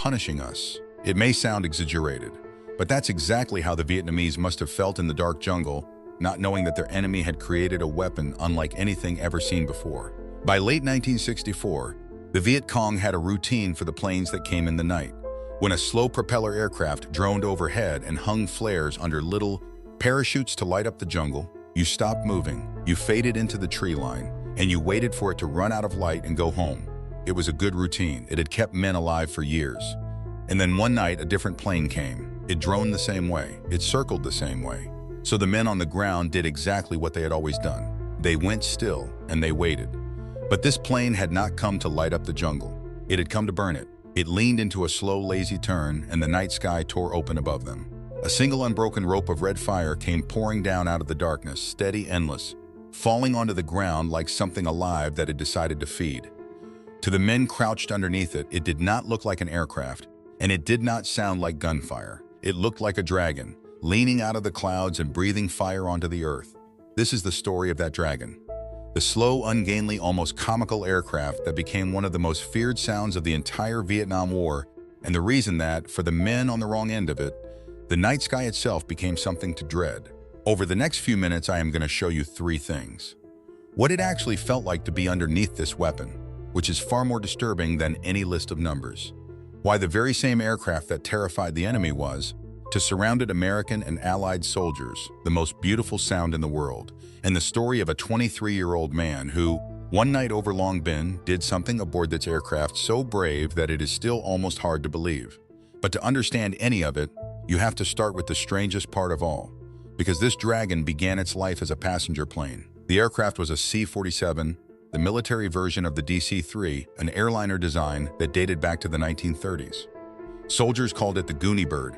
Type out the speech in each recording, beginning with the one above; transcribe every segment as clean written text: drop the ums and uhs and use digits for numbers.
punishing us. It may sound exaggerated, but that's exactly how the Vietnamese must have felt in the dark jungle, not knowing that their enemy had created a weapon unlike anything ever seen before. By late 1964, the Viet Cong had a routine for the planes that came in the night. When a slow propeller aircraft droned overhead and hung flares under little parachutes to light up the jungle, you stopped moving, you faded into the tree line, and you waited for it to run out of light and go home. It was a good routine. It had kept men alive for years. And then one night, a different plane came. It droned the same way. It circled the same way. So the men on the ground did exactly what they had always done. They went still and they waited. But this plane had not come to light up the jungle. It had come to burn it. It leaned into a slow, lazy turn, and the night sky tore open above them. A single unbroken rope of red fire came pouring down out of the darkness, steady, endless, falling onto the ground like something alive that had decided to feed. To the men crouched underneath it, it did not look like an aircraft, and it did not sound like gunfire. It looked like a dragon, leaning out of the clouds and breathing fire onto the earth. This is the story of that dragon. The slow, ungainly, almost comical aircraft that became one of the most feared sounds of the entire Vietnam War, and the reason that, for the men on the wrong end of it, the night sky itself became something to dread. Over the next few minutes, I am going to show you three things. What it actually felt like to be underneath this weapon, which is far more disturbing than any list of numbers. Why the very same aircraft that terrified the enemy was, to surrounded American and Allied soldiers, the most beautiful sound in the world, and the story of a 23-year-old man who, one night over Long Binh, did something aboard this aircraft so brave that it is still almost hard to believe. But to understand any of it, you have to start with the strangest part of all, because this Dragon began its life as a passenger plane. The aircraft was a C-47, the military version of the DC-3, an airliner design that dated back to the 1930s. Soldiers called it the Goonie Bird,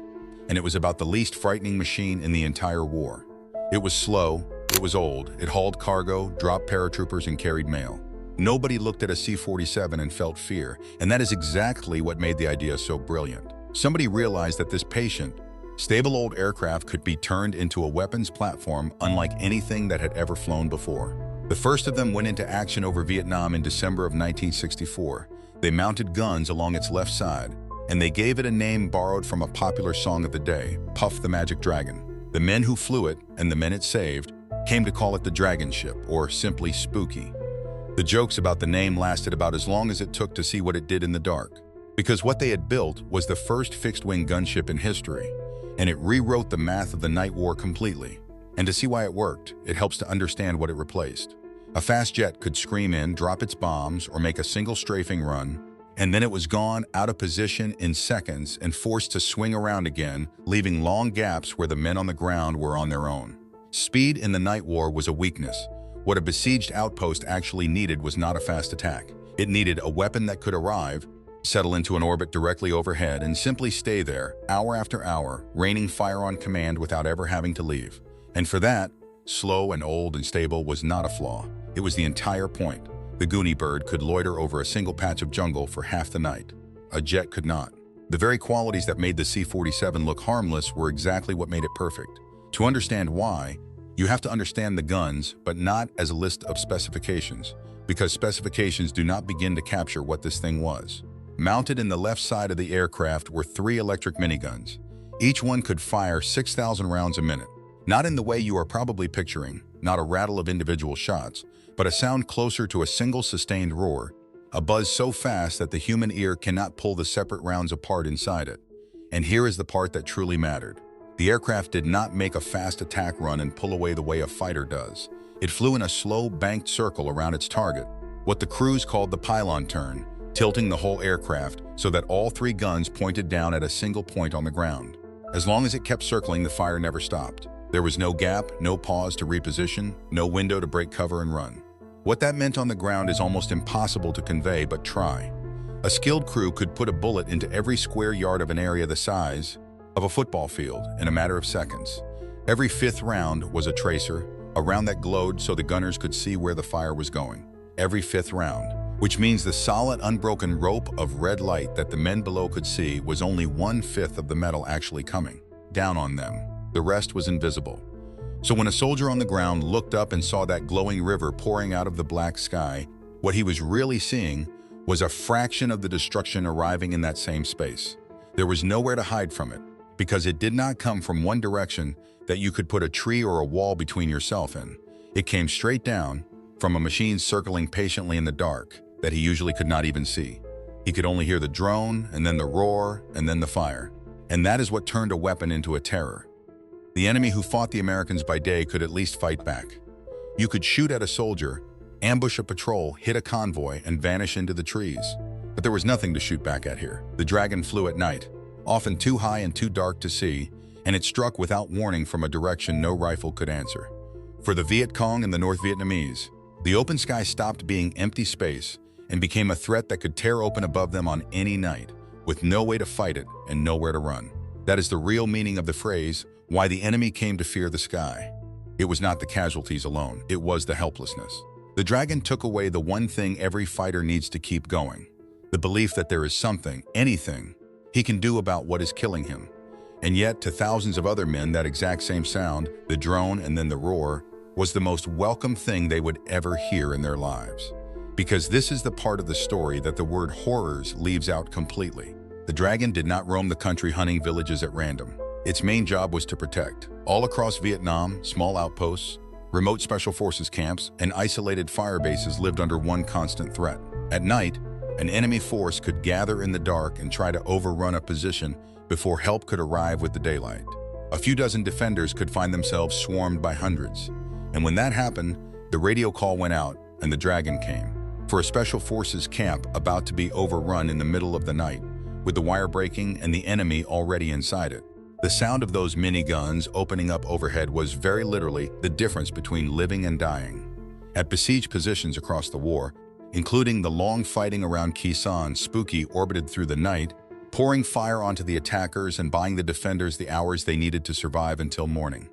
and it was about the least frightening machine in the entire war. It was slow, it was old, it hauled cargo, dropped paratroopers, and carried mail. Nobody looked at a C-47 and felt fear, and that is exactly what made the idea so brilliant. Somebody realized that this patient, stable old aircraft could be turned into a weapons platform unlike anything that had ever flown before. The first of them went into action over Vietnam in December of 1964. They mounted guns along its left side, and they gave it a name borrowed from a popular song of the day, Puff the Magic Dragon. The men who flew it, and the men it saved, came to call it the Dragonship, or simply Spooky. The jokes about the name lasted about as long as it took to see what it did in the dark, because what they had built was the first fixed-wing gunship in history, and it rewrote the math of the night war completely. And to see why it worked, it helps to understand what it replaced. A fast jet could scream in, drop its bombs, or make a single strafing run, and then it was gone, out of position in seconds and forced to swing around again, leaving long gaps where the men on the ground were on their own. Speed in the night war was a weakness. What a besieged outpost actually needed was not a fast attack. It needed a weapon that could arrive, settle into an orbit directly overhead, and simply stay there, hour after hour, raining fire on command without ever having to leave. And for that, slow and old and stable was not a flaw. It was the entire point. The Goonie Bird could loiter over a single patch of jungle for half the night. A jet could not. The very qualities that made the C-47 look harmless were exactly what made it perfect. To understand why, you have to understand the guns, but not as a list of specifications, because specifications do not begin to capture what this thing was. Mounted in the left side of the aircraft were 3 electric miniguns. Each one could fire 6,000 rounds a minute. Not in the way you are probably picturing, not a rattle of individual shots, but a sound closer to a single sustained roar, a buzz so fast that the human ear cannot pull the separate rounds apart inside it. And here is the part that truly mattered. The aircraft did not make a fast attack run and pull away the way a fighter does. It flew in a slow, banked circle around its target, what the crews called the pylon turn, tilting the whole aircraft so that all 3 guns pointed down at a single point on the ground. As long as it kept circling, the fire never stopped. There was no gap, no pause to reposition, no window to break cover and run. What that meant on the ground is almost impossible to convey, but try. A skilled crew could put a bullet into every square yard of an area the size of a football field in a matter of seconds. Every 5th round was a tracer, a round that glowed so the gunners could see where the fire was going. Every 5th round, which means the solid, unbroken rope of red light that the men below could see was only 1/5 of the metal actually coming down on them. The rest was invisible. So when a soldier on the ground looked up and saw that glowing river pouring out of the black sky, what he was really seeing was a fraction of the destruction arriving in that same space. There was nowhere to hide from it, because it did not come from one direction that you could put a tree or a wall between yourself in. It came straight down from a machine circling patiently in the dark that he usually could not even see. He could only hear the drone, and then the roar, and then the fire. And that is what turned a weapon into a terror. The enemy who fought the Americans by day could at least fight back. You could shoot at a soldier, ambush a patrol, hit a convoy, and vanish into the trees. But there was nothing to shoot back at here. The Dragon flew at night, often too high and too dark to see, and it struck without warning from a direction no rifle could answer. For the Viet Cong and the North Vietnamese, the open sky stopped being empty space and became a threat that could tear open above them on any night, with no way to fight it and nowhere to run. That is the real meaning of the phrase, why the enemy came to fear the sky. It was not the casualties alone, it was the helplessness. The Dragon took away the one thing every fighter needs to keep going, the belief that there is something, anything, he can do about what is killing him. And yet, to thousands of other men, that exact same sound, the drone and then the roar, was the most welcome thing they would ever hear in their lives. Because this is the part of the story that the word horrors leaves out completely. The Dragon did not roam the country hunting villages at random. Its main job was to protect. All across Vietnam, small outposts, remote special forces camps, and isolated fire bases lived under one constant threat. At night, an enemy force could gather in the dark and try to overrun a position before help could arrive with the daylight. A few dozen defenders could find themselves swarmed by hundreds. And when that happened, the radio call went out and the Dragon came. For a special forces camp about to be overrun in the middle of the night, with the wire breaking and the enemy already inside it. The sound of those miniguns opening up overhead was very literally the difference between living and dying. At besieged positions across the war, including the long fighting around Khe Sanh, Spooky orbited through the night, pouring fire onto the attackers and buying the defenders the hours they needed to survive until morning.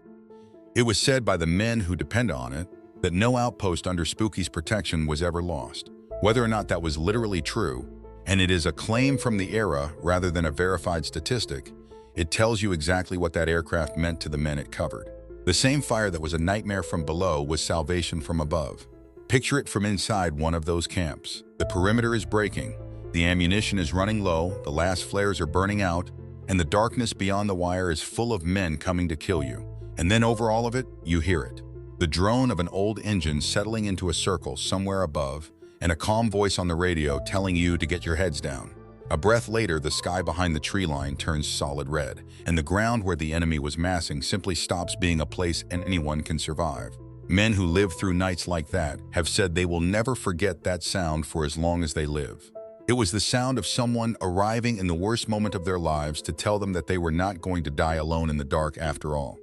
It was said by the men who depend on it that no outpost under Spooky's protection was ever lost. Whether or not that was literally true, and it is a claim from the era rather than a verified statistic, it tells you exactly what that aircraft meant to the men it covered. The same fire that was a nightmare from below was salvation from above. Picture it from inside one of those camps. The perimeter is breaking, the ammunition is running low, the last flares are burning out, and the darkness beyond the wire is full of men coming to kill you. And then over all of it, you hear it. The drone of an old engine settling into a circle somewhere above, and a calm voice on the radio telling you to get your heads down. A breath later, the sky behind the tree line turns solid red, and the ground where the enemy was massing simply stops being a place anyone can survive. Men who live through nights like that have said they will never forget that sound for as long as they live. It was the sound of someone arriving in the worst moment of their lives to tell them that they were not going to die alone in the dark after all.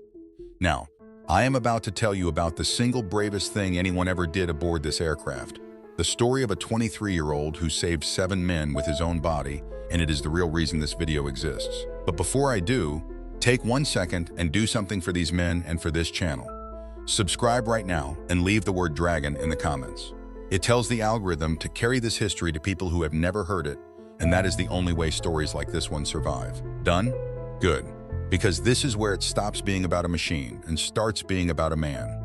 Now, I am about to tell you about the single bravest thing anyone ever did aboard this aircraft. The story of a 23-year-old who saved 7 men with his own body, and it is the real reason this video exists. But before I do, take 1 second and do something for these men and for this channel. Subscribe right now and leave the word dragon in the comments. It tells the algorithm to carry this history to people who have never heard it, and that is the only way stories like this one survive. Done? Good. Because this is where it stops being about a machine and starts being about a man.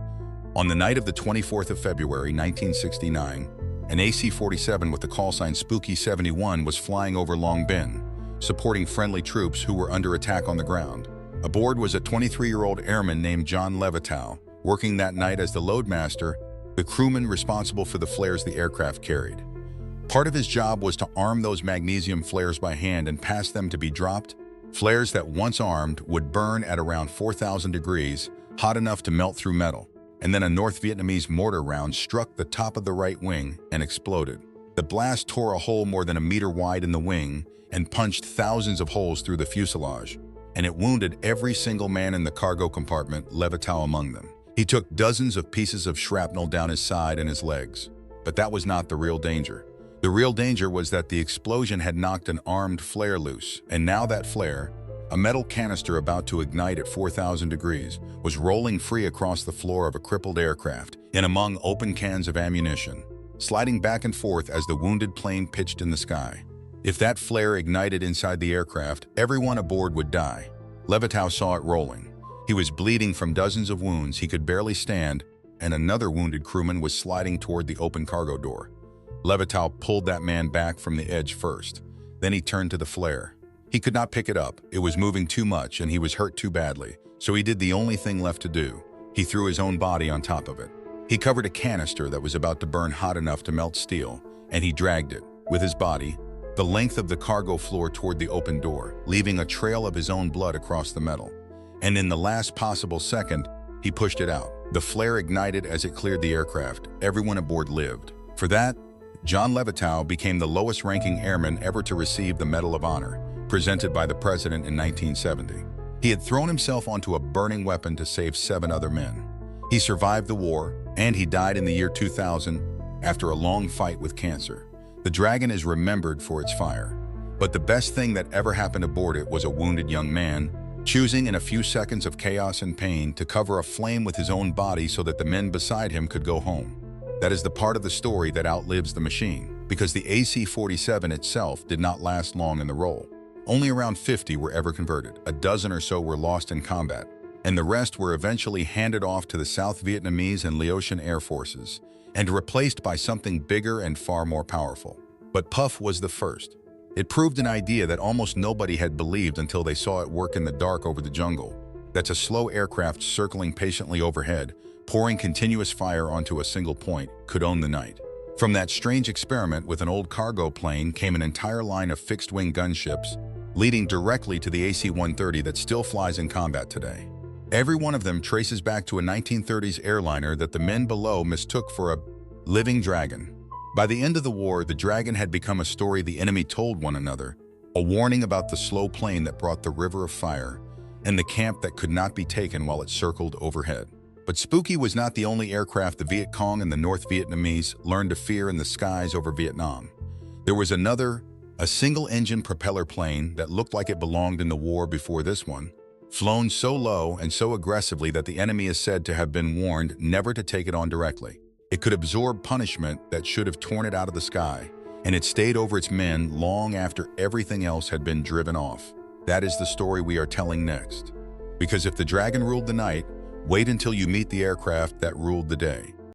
On the night of the 24th of February, 1969, an AC-47 with the call sign Spooky 71 was flying over Long Binh, supporting friendly troops who were under attack on the ground. Aboard was a 23-year-old airman named John Levitow, working that night as the loadmaster, the crewman responsible for the flares the aircraft carried. Part of his job was to arm those magnesium flares by hand and pass them to be dropped. Flares that, once armed, would burn at around 4,000 degrees, hot enough to melt through metal. And then a North Vietnamese mortar round struck the top of the right wing and exploded. The blast tore a hole more than a meter wide in the wing and punched thousands of holes through the fuselage, and it wounded every single man in the cargo compartment, Levitow among them. He took dozens of pieces of shrapnel down his side and his legs. But that was not the real danger. The real danger was that the explosion had knocked an armed flare loose, and now that flare, a metal canister about to ignite at 4,000 degrees, was rolling free across the floor of a crippled aircraft and among open cans of ammunition, sliding back and forth as the wounded plane pitched in the sky. If that flare ignited inside the aircraft, everyone aboard would die. Levitow saw it rolling. He was bleeding from dozens of wounds, he could barely stand, and another wounded crewman was sliding toward the open cargo door. Levitow pulled that man back from the edge first. Then he turned to the flare. He could not pick it up. It was moving too much and he was hurt too badly. So he did the only thing left to do. He threw his own body on top of it. He covered a canister that was about to burn hot enough to melt steel, and he dragged it, with his body, the length of the cargo floor toward the open door, leaving a trail of his own blood across the metal. And in the last possible second, he pushed it out. The flare ignited as it cleared the aircraft. Everyone aboard lived. For that, John Levitow became the lowest-ranking airman ever to receive the Medal of Honor, presented by the president in 1970. He had thrown himself onto a burning weapon to save 7 other men. He survived the war, and he died in the year 2000 after a long fight with cancer. The Dragon is remembered for its fire. But the best thing that ever happened aboard it was a wounded young man, choosing in a few seconds of chaos and pain to cover a flame with his own body so that the men beside him could go home. That is the part of the story that outlives the machine, because the AC-47 itself did not last long in the role. Only around 50 were ever converted, a dozen or so were lost in combat, and the rest were eventually handed off to the South Vietnamese and Laotian air forces, and replaced by something bigger and far more powerful. But Puff was the first. It proved an idea that almost nobody had believed until they saw it work in the dark over the jungle. That's a slow aircraft circling patiently overhead, pouring continuous fire onto a single point, could own the night. From that strange experiment with an old cargo plane came an entire line of fixed-wing gunships, leading directly to the AC-130 that still flies in combat today. Every one of them traces back to a 1930s airliner that the men below mistook for a living dragon. By the end of the war, the Dragon had become a story the enemy told one another, a warning about the slow plane that brought the river of fire, and the camp that could not be taken while it circled overhead. But Spooky was not the only aircraft the Viet Cong and the North Vietnamese learned to fear in the skies over Vietnam. There was another, a single-engine propeller plane that looked like it belonged in the war before this one, flown so low and so aggressively that the enemy is said to have been warned never to take it on directly. It could absorb punishment that should have torn it out of the sky, and it stayed over its men long after everything else had been driven off. That is the story we are telling next. Because if the Dragon ruled the night, wait until you meet the aircraft that ruled the day.